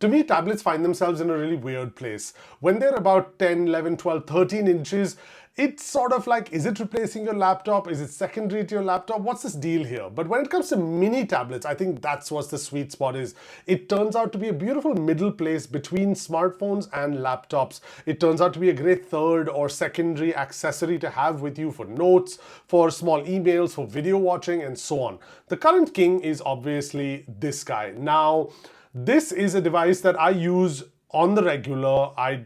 To me, tablets find themselves in a really weird place. When they're about 10, 11, 12, 13 inches, it's sort of like, is it replacing your laptop? Is it secondary to your laptop? What's this deal here? But when it comes to mini tablets, I think that's what the sweet spot is. It turns out to be a beautiful middle place between smartphones and laptops. It turns out to be a great third or secondary accessory to have with you for notes, for small emails, for video watching, and so on. The current king is obviously this guy. Now, this is a device that I use on the regular. I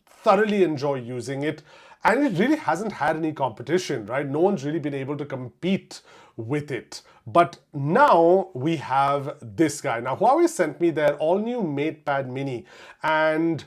thoroughly enjoy using it, and it really hasn't had any competition, right? No one's really been able to compete with it. But now we have this guy. Now, Huawei sent me their all-new MatePad Mini, and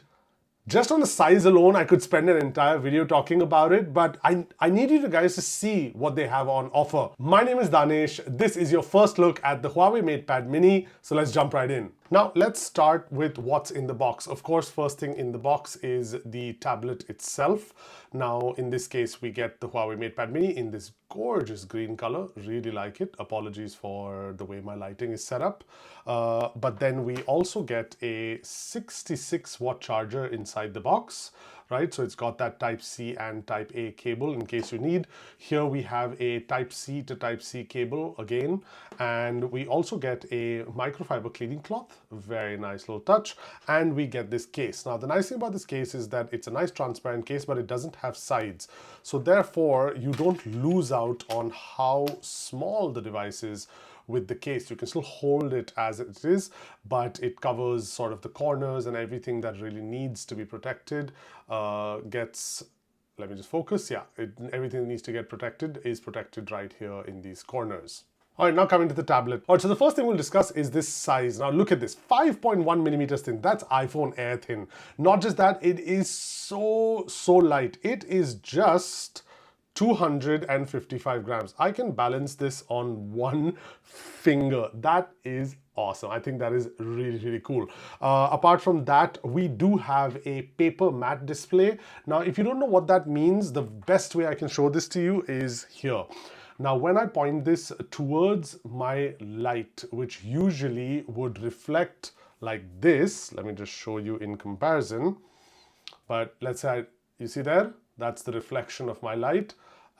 just on the size alone, I could spend an entire video talking about it, but I need you guys to see what they have on offer. My name is Danesh. This is your first look at the Huawei MatePad Mini, so let's jump right in. Now, let's start with what's in the box. Of course, first thing in the box is the tablet itself. Now, in this case, we get the Huawei MatePad Mini in this gorgeous green color. Really like it. Apologies for the way my lighting is set up. But then we also get a 66-watt charger inside the box, right? So it's got that Type-C and Type-A cable in case you need. Here we have a Type-C to Type-C cable again, and we also get a microfiber cleaning cloth. Very nice little touch. And we get this case. Now, the nice thing about this case is that it's a nice transparent case, but it doesn't have sides. So therefore, you don't lose out on how small the device is with the case. You can still hold it as it is, but it covers sort of the corners, and everything that really needs to be protected gets, let me just focus. Yeah, everything that needs to get protected is protected right here in these corners. All right, now coming to the tablet. All right, so the first thing we'll discuss is this size. Now look at this, 5.1 millimeters thin. That's iPhone Air thin. Not just that, it is so light. It is just 255 grams. I can balance this on one finger. That is awesome. I think that is really cool. Apart from that, we do have a PaperMatte display. Now, if you don't know what that means, the best way I can show this to you is here. Now, when I point this towards my light, which usually would reflect like this, let me just show you in comparison. But let's say, you see there, that's the reflection of my light.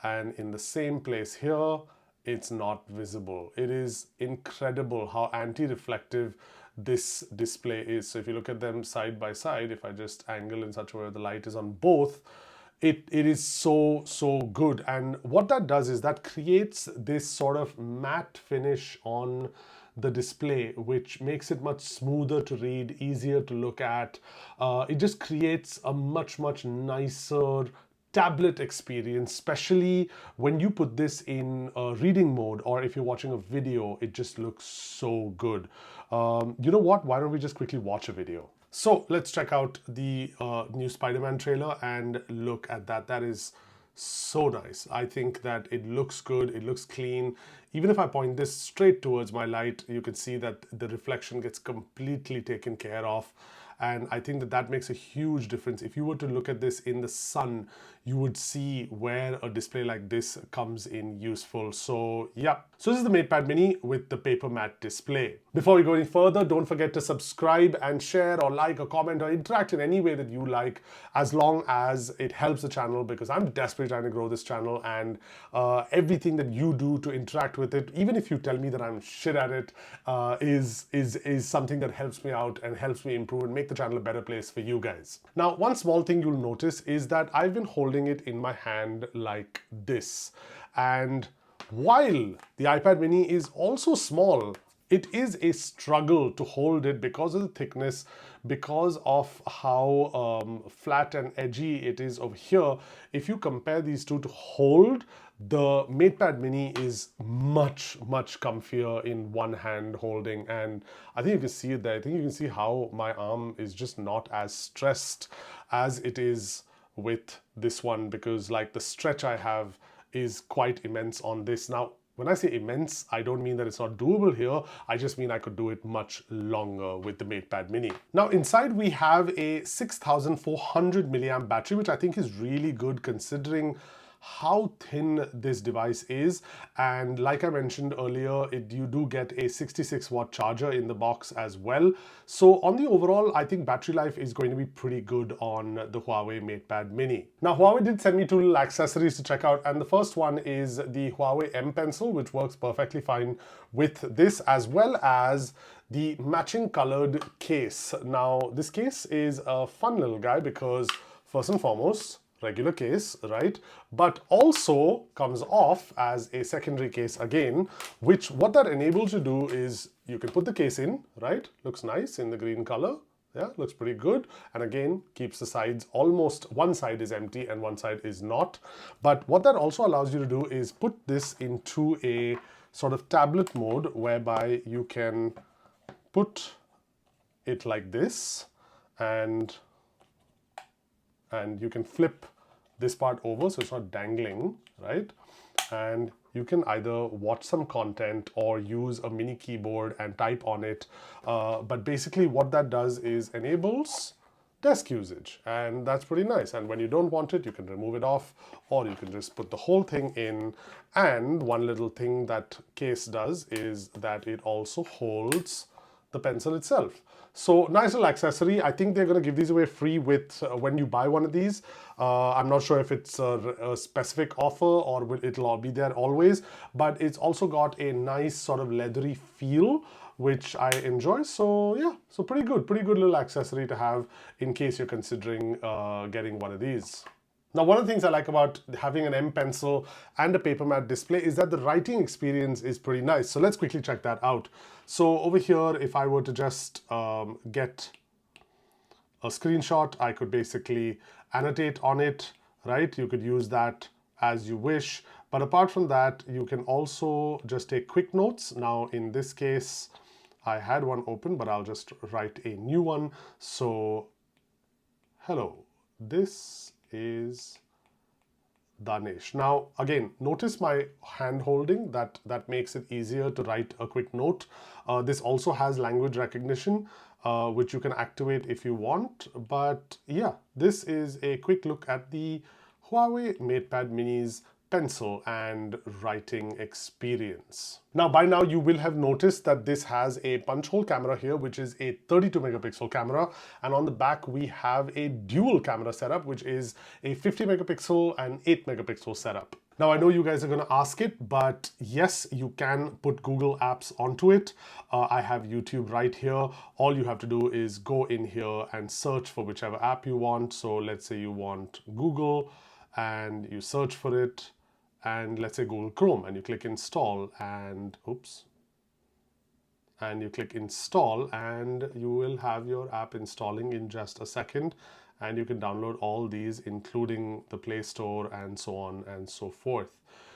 And in the same place here, it's not visible. It is incredible how anti-reflective this display is. So if you look at them side by side, if I just angle in such a way the light is on both, it is so good. And what that does is that creates this sort of matte finish on the display, which makes it much smoother to read, easier to look at. It just creates a much nicer tablet experience, especially when you put this in reading mode, or if you're watching a video. It just looks so good. You know what? Why don't we just quickly watch a video? So let's check out the new Spider-Man trailer and look at that. That is so nice. I think that it looks good, it looks clean. Even if I point this straight towards my light, you can see that the reflection gets completely taken care of. And I think that that makes a huge difference. If you were to look at this in the sun, you would see where a display like this comes in useful. So yeah, so this is the MatePad Mini with the PaperMatte display. Before we go any further, don't forget to subscribe and share or like or comment or interact in any way that you like, as long as it helps the channel, because I'm desperately trying to grow this channel, and everything that you do to interact with it, even if you tell me that I'm shit at it, is something that helps me out and helps me improve and make the channel a better place for you guys. Now, one small thing you'll notice is that I've been holding it in my hand like this. And while the iPad Mini is also small, it is a struggle to hold it because of the thickness, because of how flat and edgy it is over here. If you compare these two to hold, the MatePad Mini is much comfier in one hand holding, and I think you can see it there. I think you can see how my arm is just not as stressed as it is with this one, because like the stretch I have is quite immense on this. Now, when I say immense, I don't mean that it's not doable here. I just mean I could do it much longer with the MatePad Mini. Now, inside we have a 6400 milliamp battery, which I think is really good considering how thin this device is. And like I mentioned earlier, you do get a 66-watt charger in the box as well. So on the overall, I think battery life is going to be pretty good on the Huawei MatePad Mini. Now, Huawei did send me two little accessories to check out, and the first one is the Huawei M Pencil, which works perfectly fine with this, as well as the matching colored case. Now, this case is a fun little guy because first and foremost, regular case, right? But also comes off as a secondary case again, which what that enables you to do is you can put the case in, right? Looks nice in the green color. Yeah, looks pretty good. And again, keeps the sides almost, one side is empty and one side is not. But what that also allows you to do is put this into a sort of tablet mode whereby you can put it like this, and you can flip this part over so it's not dangling, right? And you can either watch some content or use a mini keyboard and type on it. But basically what that does is enables desk usage, and that's pretty nice. And when you don't want it, you can remove it off, or you can just put the whole thing in. And one little thing that case does is that it also holds the pencil itself. So nice little accessory. I think they're going to give these away free with when you buy one of these. I'm not sure if it's a specific offer or it'll all be there always, but it's also got a nice sort of leathery feel, which I enjoy. So yeah, so pretty good little accessory to have in case you're considering getting one of these. Now, one of the things I like about having an M Pencil and a PaperMatte display is that the writing experience is pretty nice. So let's quickly check that out. So over here, if I were to just get a screenshot, I could basically annotate on it, right? You could use that as you wish. But apart from that, you can also just take quick notes. Now, in this case, I had one open, but I'll just write a new one. So, hello, this is Danesh. Now, again, notice my hand holding, that makes it easier to write a quick note. This also has language recognition, which you can activate if you want. But yeah, this is a quick look at the Huawei MatePad Mini's pencil and writing experience. Now, by now you will have noticed that this has a punch hole camera here, which is a 32 megapixel camera, and on the back we have a dual camera setup, which is a 50 megapixel and 8 megapixel setup. Now, I know you guys are going to ask it, but yes, you can put Google apps onto it. I have YouTube right here. All you have to do is go in here and search for whichever app you want. So let's say you want Google and you search for it, and let's say Google Chrome, and you click install, and oops, and you click install, and you will have your app installing in just a second. And you can download all these, including the Play Store and so on and so forth.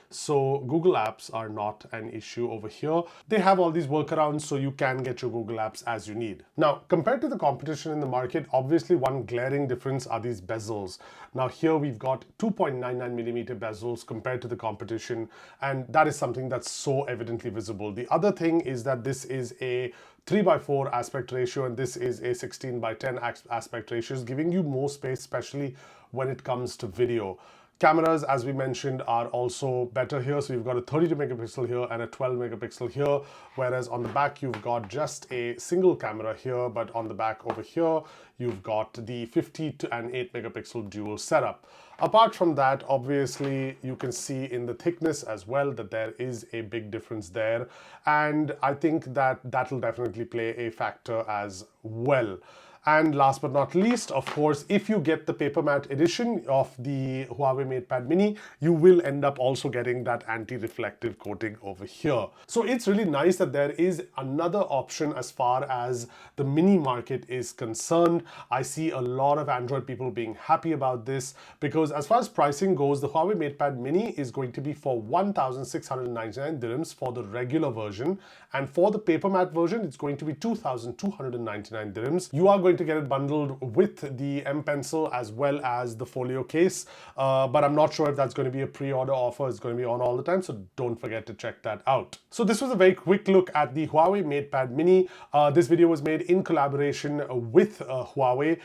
So Google Apps are not an issue over here. They have all these workarounds, so you can get your Google Apps as you need. Now, compared to the competition in the market, obviously one glaring difference are these bezels. Now here we've got 2.99 millimeter bezels compared to the competition, and that is something that's so evidently visible. The other thing is that this is a 3:4 aspect ratio, and this is a 16:10 aspect ratio, giving you more space, especially when it comes to video. Cameras, as we mentioned, are also better here. So you've got a 32 megapixel here and a 12 megapixel here, whereas on the back you've got just a single camera here, but on the back over here you've got the 50 and 8 megapixel dual setup. Apart from that, obviously you can see in the thickness as well that there is a big difference there, and I think that will definitely play a factor as well. And last but not least, of course, if you get the PaperMatte edition of the Huawei MatePad Mini, you will end up also getting that anti-reflective coating over here. So it's really nice that there is another option as far as the mini market is concerned. I see a lot of Android people being happy about this, because as far as pricing goes, the Huawei MatePad Mini is going to be for 1,699 dirhams for the regular version, and for the PaperMatte version, it's going to be 2,299 dirhams. You are going to get it bundled with the M Pencil as well as the folio case, but I'm not sure if that's going to be a pre-order offer. It's going to be on all the time, so don't forget to check that out. So this was a very quick look at the Huawei MatePad Mini. This video was made in collaboration with Huawei.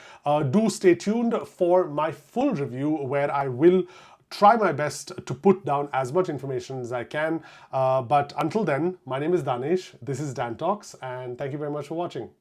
Do stay tuned for my full review, where I will try my best to put down as much information as I can. But until then, my name is Danesh. This is Dan Talks, and thank you very much for watching.